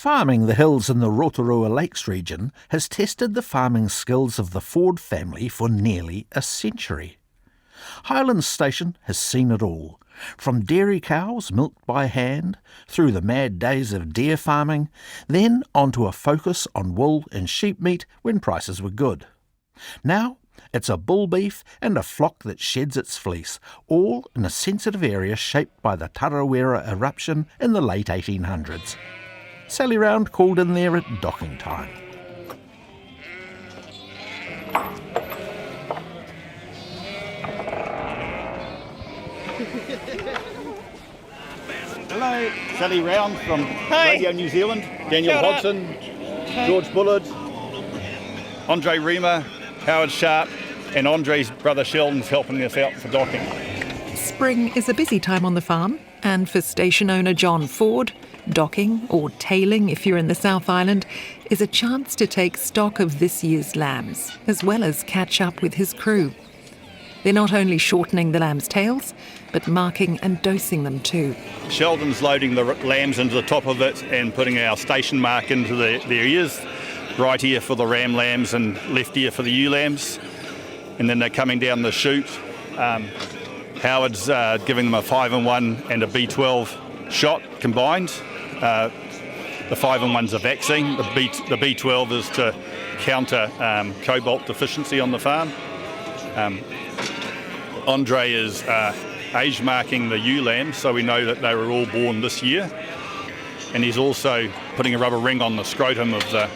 Farming the hills in the Rotorua Lakes region has tested the farming skills of the Ford family for nearly a century. Highlands Station has seen it all, from dairy cows milked by hand, through the mad days of deer farming, then onto a focus on wool and sheep meat when prices were good. Now it's a bull beef and a flock that sheds its fleece, all in a sensitive area shaped by the Tarawera eruption in the late 1800s. Sally Round called in there at docking time. Hello, Sally Round from Radio New Zealand, Daniel Hodson, George Bullard, Andre Rima, Howard Sharp, and Andre's brother Sheldon's helping us out for docking. Spring is a busy time on the farm, and for station owner John Ford, docking, or tailing if you're in the South Island, is a chance to take stock of this year's lambs, as well as catch up with his crew. They're not only shortening the lambs' tails, but marking and dosing them too. Sheldon's loading the lambs into the top of it and putting our station mark into their ears, right ear for the ram lambs and left ear for the ewe lambs. And then they're coming down the chute. Howard's giving them a 5-in-1 and a B12 shot combined. The 5-in-1's a vaccine. The B12 is to counter cobalt deficiency on the farm. Andre is age marking the ewe lambs, so we know that they were all born this year. And he's also putting a rubber ring on the scrotum of the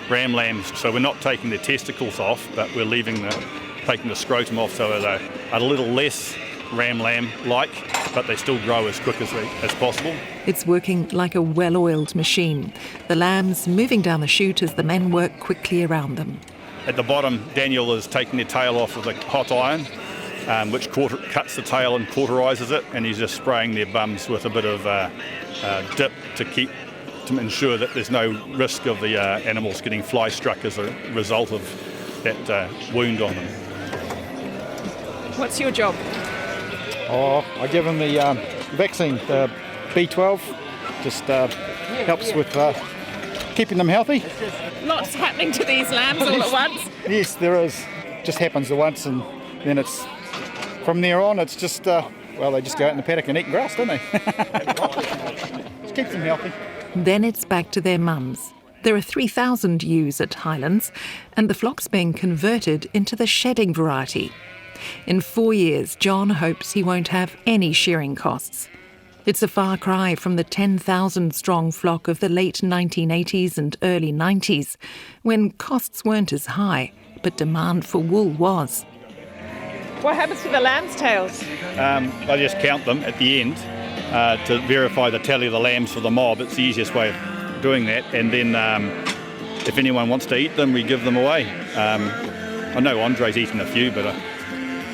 ram lambs, so we're not taking the testicles off, but we're taking the scrotum off, so they're a little less ram lamb-like, but they still grow as quick as possible. It's working like a well-oiled machine. The lambs moving down the chute as the men work quickly around them. At the bottom, Daniel is taking the tail off with a hot iron, which cuts the tail and cauterises it, and he's just spraying their bums with a bit of dip to ensure that there's no risk of the animals getting fly struck as a result of that wound on them. What's your job? I give them the vaccine, the B12, just helps with keeping them healthy. Lots happening to these lambs all at once. Yes, there is. Just happens once, and then it's from there on. It's just they just go out in the paddock and eat grass, don't they? Just keeps them healthy. Then it's back to their mums. There are 3,000 ewes at Highlands, and the flock's being converted into the shedding variety. In 4 years, John hopes he won't have any shearing costs. It's a far cry from the 10,000-strong flock of the late 1980s and early 90s, when costs weren't as high, but demand for wool was. What happens to the lamb's tails? I just count them at the end to verify the tally of the lambs for the mob. It's the easiest way of doing that. And then if anyone wants to eat them, we give them away. I know Andre's eaten a few, but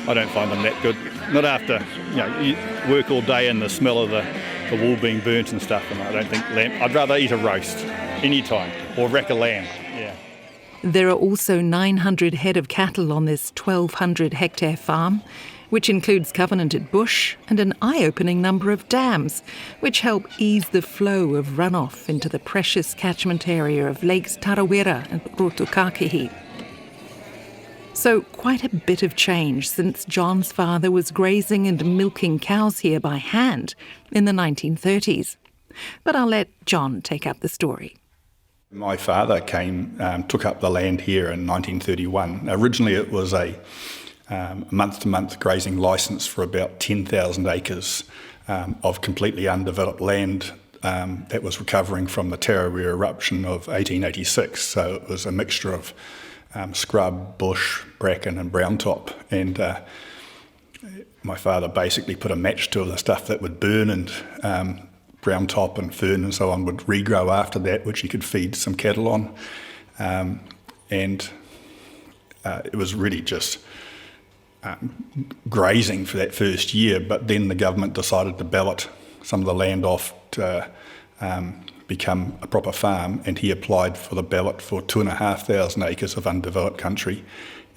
I don't find them that good. Not after you work all day and the smell of the wool being burnt and stuff. And I don't think lamb. I'd rather eat a roast any time or rack a lamb. Yeah. There are also 900 head of cattle on this 1,200-hectare farm, which includes covenanted bush and an eye-opening number of dams, which help ease the flow of runoff into the precious catchment area of Lakes Tarawera and Rotorua. So quite a bit of change since John's father was grazing and milking cows here by hand in the 1930s. But I'll let John take up the story. My father took up the land here in 1931. Originally it was a month-to-month grazing licence for about 10,000 acres of completely undeveloped land that was recovering from the Tarawera eruption of 1886. So it was a mixture of scrub, bush, bracken and brown top. And my father basically put a match to the stuff that would burn, and brown top and fern and so on would regrow after that, which he could feed some cattle on. And it was really just grazing for that first year, but then the government decided to ballot some of the land off to become a proper farm, and he applied for the ballot for 2,500 acres of undeveloped country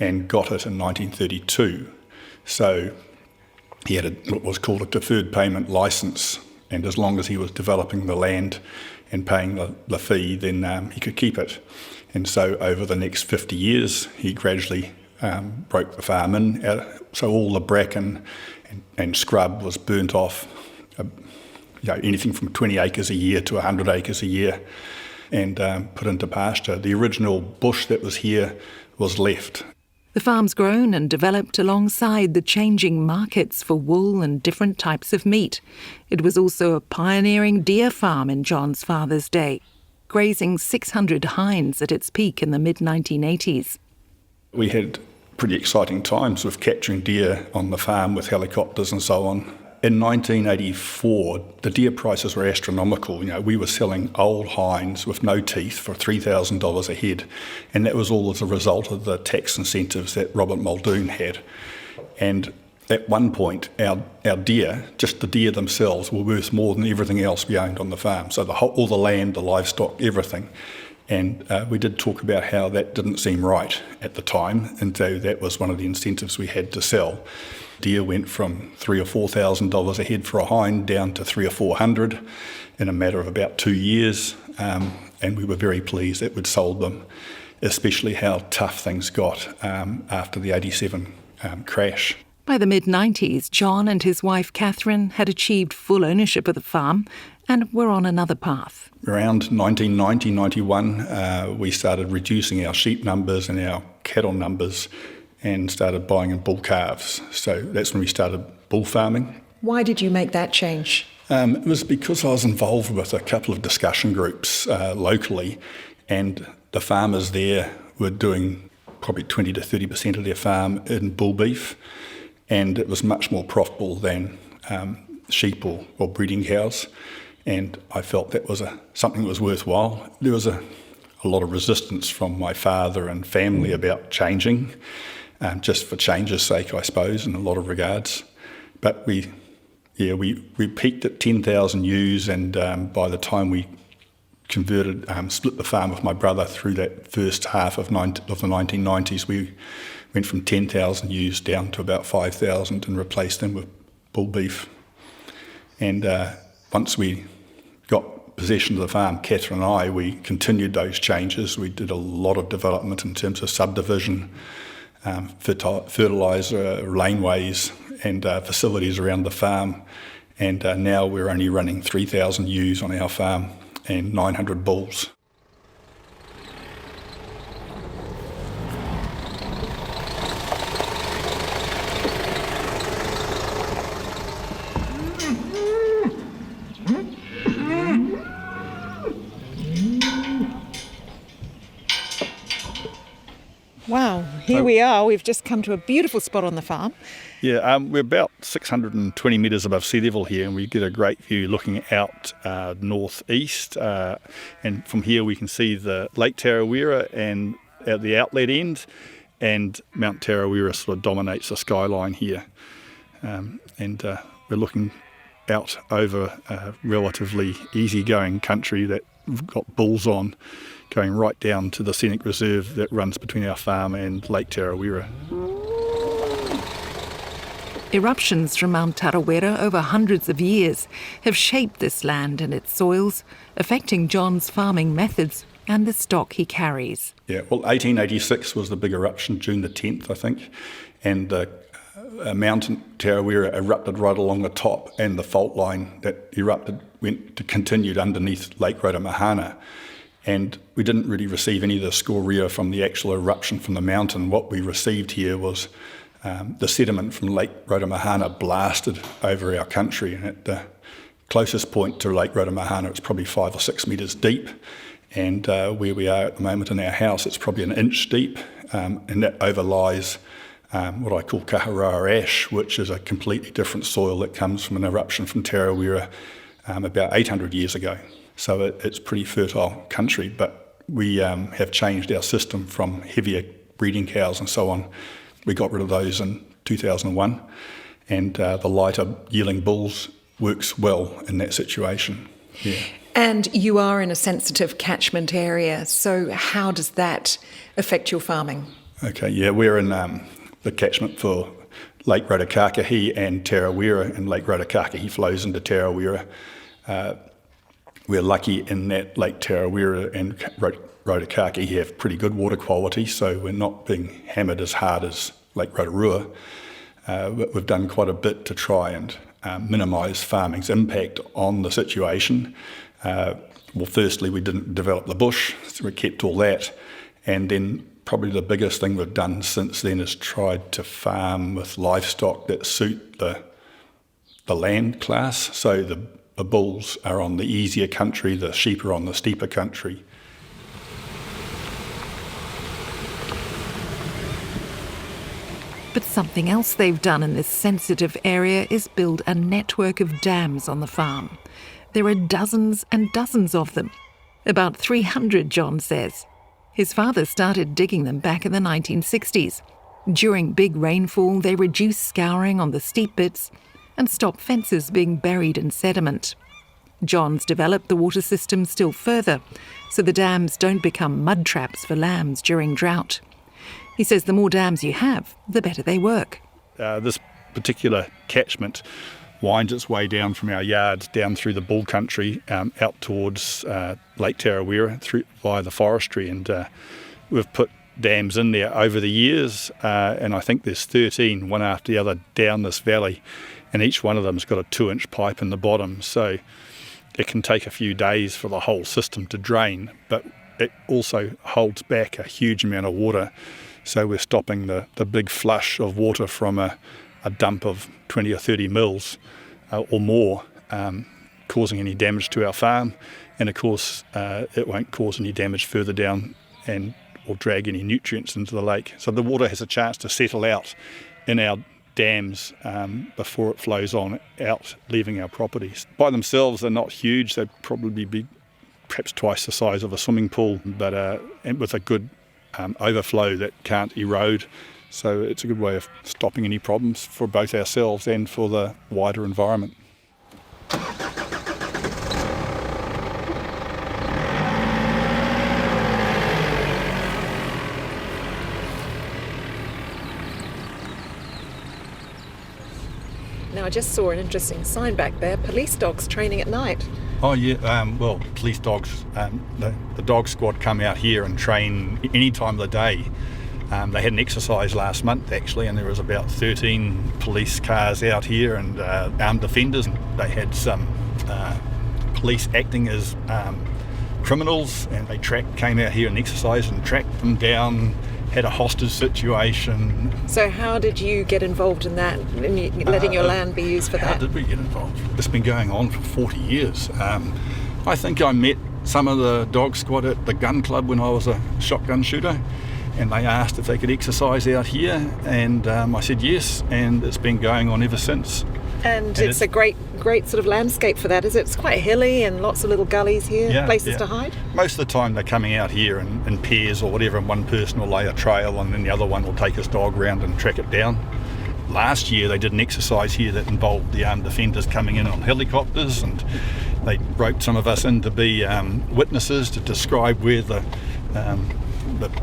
and got it in 1932. So he had what was called a deferred payment licence, and as long as he was developing the land, and paying the fee, then he could keep it. And so over the next 50 years, he gradually broke the farm in. So all the bracken and scrub was burnt off, anything from 20 acres a year to 100 acres a year, and put into pasture. The original bush that was here was left. The farm's grown and developed alongside the changing markets for wool and different types of meat. It was also a pioneering deer farm in John's father's day, grazing 600 hinds at its peak in the mid-1980s. We had pretty exciting times with capturing deer on the farm with helicopters and so on. In 1984, the deer prices were astronomical. We were selling old hinds with no teeth for $3,000 a head, and that was all as a result of the tax incentives that Robert Muldoon had. And at one point, our deer, just the deer themselves, were worth more than everything else we owned on the farm. So all the land, the livestock, everything. And we did talk about how that didn't seem right at the time, and so that was one of the incentives we had to sell. Deer went from $3,000 or $4,000 a head for a hind down to $300 or $400 in a matter of about 2 years, and we were very pleased that we'd sold them, especially how tough things got after the 87 crash. By the mid-90s, John and his wife Catherine had achieved full ownership of the farm and were on another path. Around 1990, 91, we started reducing our sheep numbers and our cattle numbers and started buying in bull calves. So that's when we started bull farming. Why did you make that change? It was because I was involved with a couple of discussion groups locally, and the farmers there were doing probably 20 to 30% of their farm in bull beef, and it was much more profitable than sheep or breeding cows. And I felt that was something that was worthwhile. There was a lot of resistance from my father and family about changing, just for change's sake, I suppose, in a lot of regards. But we peaked at 10,000 ewes, and by the time we converted, split the farm with my brother through that first half of the 1990s, we went from 10,000 ewes down to about 5,000 and replaced them with bull beef. And once we got possession of the farm, Catherine and I, we continued those changes. We did a lot of development in terms of subdivision, fertiliser, laneways and facilities around the farm. And now we're only running 3,000 ewes on our farm and 900 bulls. Wow, here we are. We've just come to a beautiful spot on the farm. Yeah, we're about 620 metres above sea level here, and we get a great view looking out northeast. And from here we can see the Lake Tarawera and at the outlet end, and Mt Tarawera sort of dominates the skyline here. And we're looking out over a relatively easygoing country that we've got bulls on, going right down to the scenic reserve that runs between our farm and Lake Tarawera. Eruptions from Mt Tarawera over hundreds of years have shaped this land and its soils, affecting John's farming methods and the stock he carries. Yeah, well, 1886 was the big eruption, June the 10th, I think, and the mountain Tarawera erupted right along the top, and the fault line that erupted continued underneath Lake Rotorua. And we didn't really receive any of the scoria from the actual eruption from the mountain. What we received here was the sediment from Lake Rotorua blasted over our country. And at the closest point to Lake Rotorua, it's probably 5 or 6 metres deep. And where we are at the moment in our house, it's probably 1 inch deep. And that overlies what I call Kaharoa ash, which is a completely different soil that comes from an eruption from Tarawera about 800 years ago. So it's pretty fertile country, but we have changed our system from heavier breeding cows and so on. We got rid of those in 2001, and the lighter yearling bulls works well in that situation. Yeah. And you are in a sensitive catchment area, so how does that affect your farming? Okay, yeah, we're in the catchment for Lake Rotorua and Tarawera, and Lake Rotorua flows into Tarawera. we're lucky in that Lake Tarawera and Rotorua have pretty good water quality, so we're not being hammered as hard as Lake Rotorua. But we've done quite a bit to try and minimise farming's impact on the situation. Well, firstly, we didn't develop the bush, so we kept all that. And then probably the biggest thing we've done since then is tried to farm with livestock that suit the land class. So the bulls are on the easier country, the sheep are on the steeper country. But something else they've done in this sensitive area is build a network of dams on the farm. There are dozens and dozens of them. About 300, John says. His father started digging them back in the 1960s. During big rainfall, they reduce scouring on the steep bits and stop fences being buried in sediment. John's developed the water system still further, so the dams don't become mud traps for lambs during drought. He says the more dams you have, the better they work. This particular catchment winds its way down from our yards down through the bull country out towards Lake Tarawera via the forestry, and we've put dams in there over the years, and I think there's 13, one after the other, down this valley, and each one of them's got a 2-inch pipe in the bottom, so it can take a few days for the whole system to drain, but it also holds back a huge amount of water, so we're stopping the big flush of water from a dump of 20 or 30 mils or more, causing any damage to our farm, and of course it won't cause any damage further down and or drag any nutrients into the lake. So the water has a chance to settle out in our dams before it flows on out, leaving our properties. By themselves they're not huge, they'd probably be perhaps twice the size of a swimming pool, but and with a good overflow that can't erode. So it's a good way of stopping any problems for both ourselves and for the wider environment. Now, I just saw an interesting sign back there, police dogs training at night. Oh yeah, well, police dogs, the dog squad come out here and train any time of the day. They had an exercise last month actually, and there was about 13 police cars out here and armed defenders. They had some police acting as criminals, and they came out here and exercised and tracked them down, had a hostage situation. So how did you get involved in that, in letting your land be used for that? How did we get involved? It's been going on for 40 years. I think I met some of the dog squad at the gun club when I was a shotgun shooter, and they asked if they could exercise out here, and I said yes, and it's been going on ever since. And it's a great sort of landscape for that, is it? It's quite hilly and lots of little gullies here, places to hide. Most of the time they're coming out here in pairs or whatever, and one person will lay a trail and then the other one will take his dog round and track it down. Last year they did an exercise here that involved the armed defenders coming in on helicopters, and they roped some of us in to be witnesses to describe where the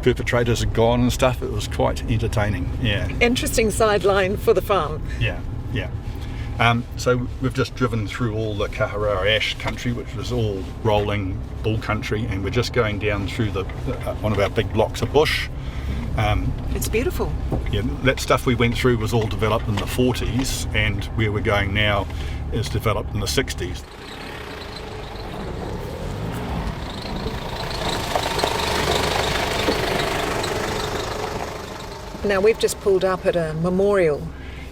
perpetrators had gone and stuff. It was quite entertaining, yeah. Interesting sideline for the farm. Yeah. So we've just driven through all the Kaharara ash country, which was all rolling bull country, and we're just going down through one of our big blocks of bush. It's beautiful. Yeah, that stuff we went through was all developed in the 40s, and where we're going now is developed in the 60s. Now, we've just pulled up at a memorial.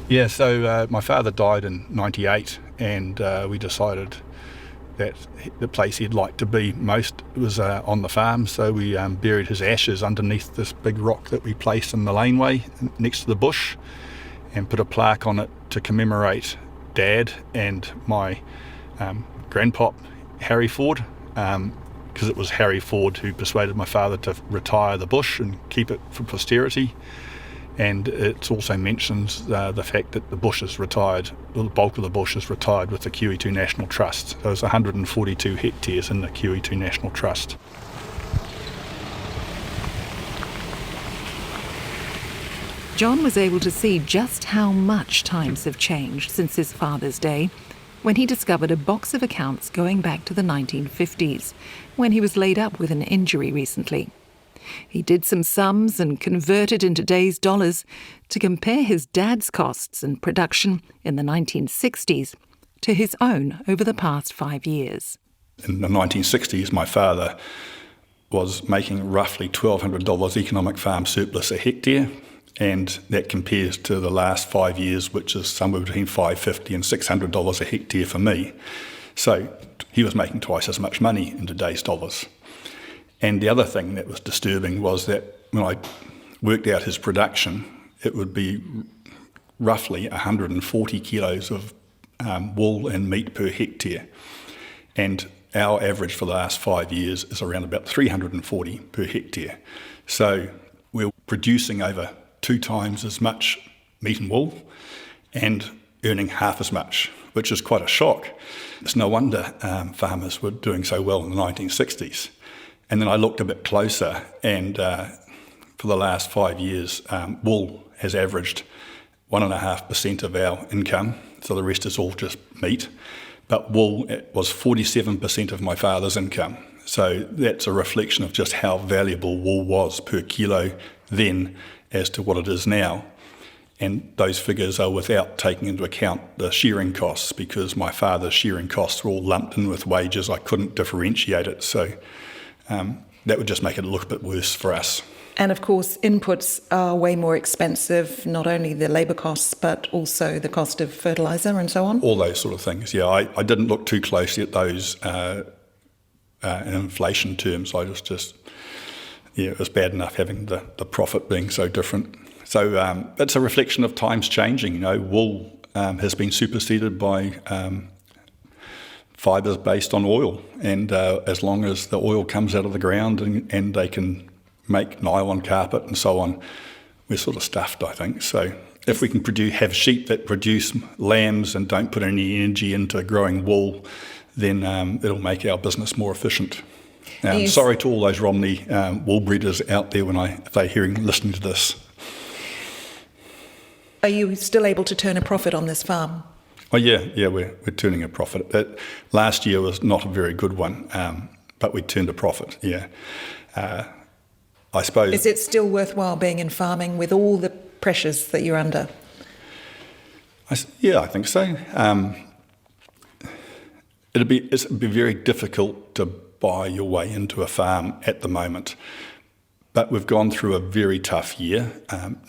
Yeah, so my father died in 98, and we decided that the place he'd like to be most was on the farm, so we buried his ashes underneath this big rock that we placed in the laneway next to the bush, and put a plaque on it to commemorate Dad and my grandpop, Harry Ford, because it was Harry Ford who persuaded my father to retire the bush and keep it for posterity. And it also mentions the fact that the bush is retired, the bulk of the bush is retired with the QE2 National Trust. So there's 142 hectares in the QE2 National Trust. John was able to see just how much times have changed since his father's day. when he discovered a box of accounts going back to the 1950s, when he was laid up with an injury recently. He did some sums and converted into today's dollars to compare his dad's costs and production in the 1960s to his own over the past 5 years. In the 1960s, my father was making roughly $1,200 economic farm surplus a hectare, and that compares to the last 5 years, which is somewhere between $550 and $600 a hectare for me. So he was making twice as much money in today's dollars. And the other thing that was disturbing was that when I worked out his production, it would be roughly 140 kilos of wool and meat per hectare. And our average for the last 5 years is around about 340 per hectare. So we're producing over 2 times as much meat and wool and earning half as much, which is quite a shock. It's no wonder farmers were doing so well in the 1960s. And then I looked a bit closer, and for the last 5 years, wool has averaged 1.5% of our income, so the rest is all just meat. But wool was 47% of my father's income. So that's a reflection of just how valuable wool was per kilo then as to what it is now. And those figures are without taking into account the shearing costs, because my father's shearing costs were all lumped in with wages. I couldn't differentiate it. So that would just make it look a bit worse for us. And of course, inputs are way more expensive, not only the labour costs, but also the cost of fertiliser and so on? All those sort of things, yeah. I didn't look too closely at those in inflation terms. I just it was bad enough having the profit being so different. So it's a reflection of times changing. Wool has been superseded by fibres based on oil, and as long as the oil comes out of the ground and they can make nylon carpet and so on, we're sort of stuffed, I think. So if we can have sheep that produce lambs and don't put any energy into growing wool, then it'll make our business more efficient. Sorry to all those Romney wool breeders out there if they're listening to this. Are you still able to turn a profit on this farm? Oh yeah, we're turning a profit. Last year was not a very good one, but we turned a profit. Yeah. I suppose. Is it still worthwhile being in farming with all the pressures that you're under? I think so. It'd be very difficult to buy your way into a farm at the moment. But we've gone through a very tough year,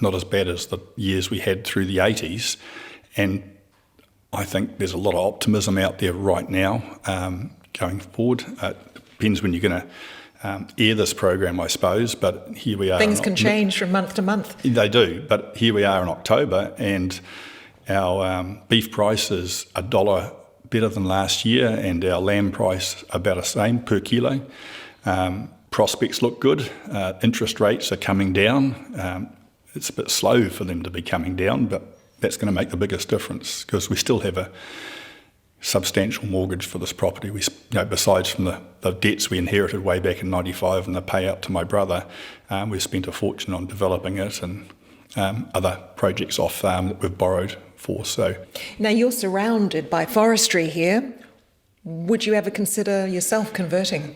not as bad as the years we had through the 80s. And I think there's a lot of optimism out there right now going forward. It depends when you're going to air this program, I suppose, but here we are. Things can change from month to month. They do, but here we are in October, and our beef price is $1 better than last year, and our lamb price about the same per kilo. Prospects look good. Interest rates are coming down. It's a bit slow for them to be coming down, but that's going to make the biggest difference, because we still have a substantial mortgage for this property. Besides from the debts we inherited way back in '95 and the payout to my brother, we've spent a fortune on developing it and other projects off farm that we've borrowed for. So now you're surrounded by forestry here. Would you ever consider yourself converting?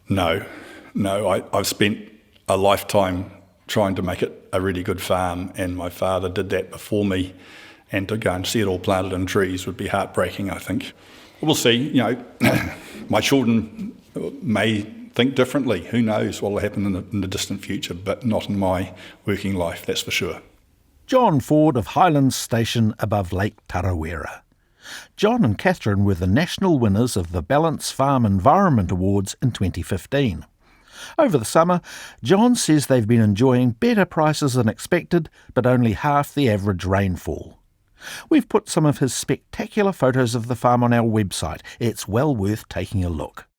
No. I've spent a lifetime trying to make it a really good farm, and my father did that before me. And to go and see it all planted in trees would be heartbreaking, I think. We'll see. My children may think differently. Who knows what will happen in the distant future, but not in my working life, that's for sure. John Ford of Highlands Station above Lake Tarawera. John and Catherine were the national winners of the Balance Farm Environment Awards in 2015. Over the summer, John says they've been enjoying better prices than expected, but only half the average rainfall. We've put some of his spectacular photos of the farm on our website. It's well worth taking a look.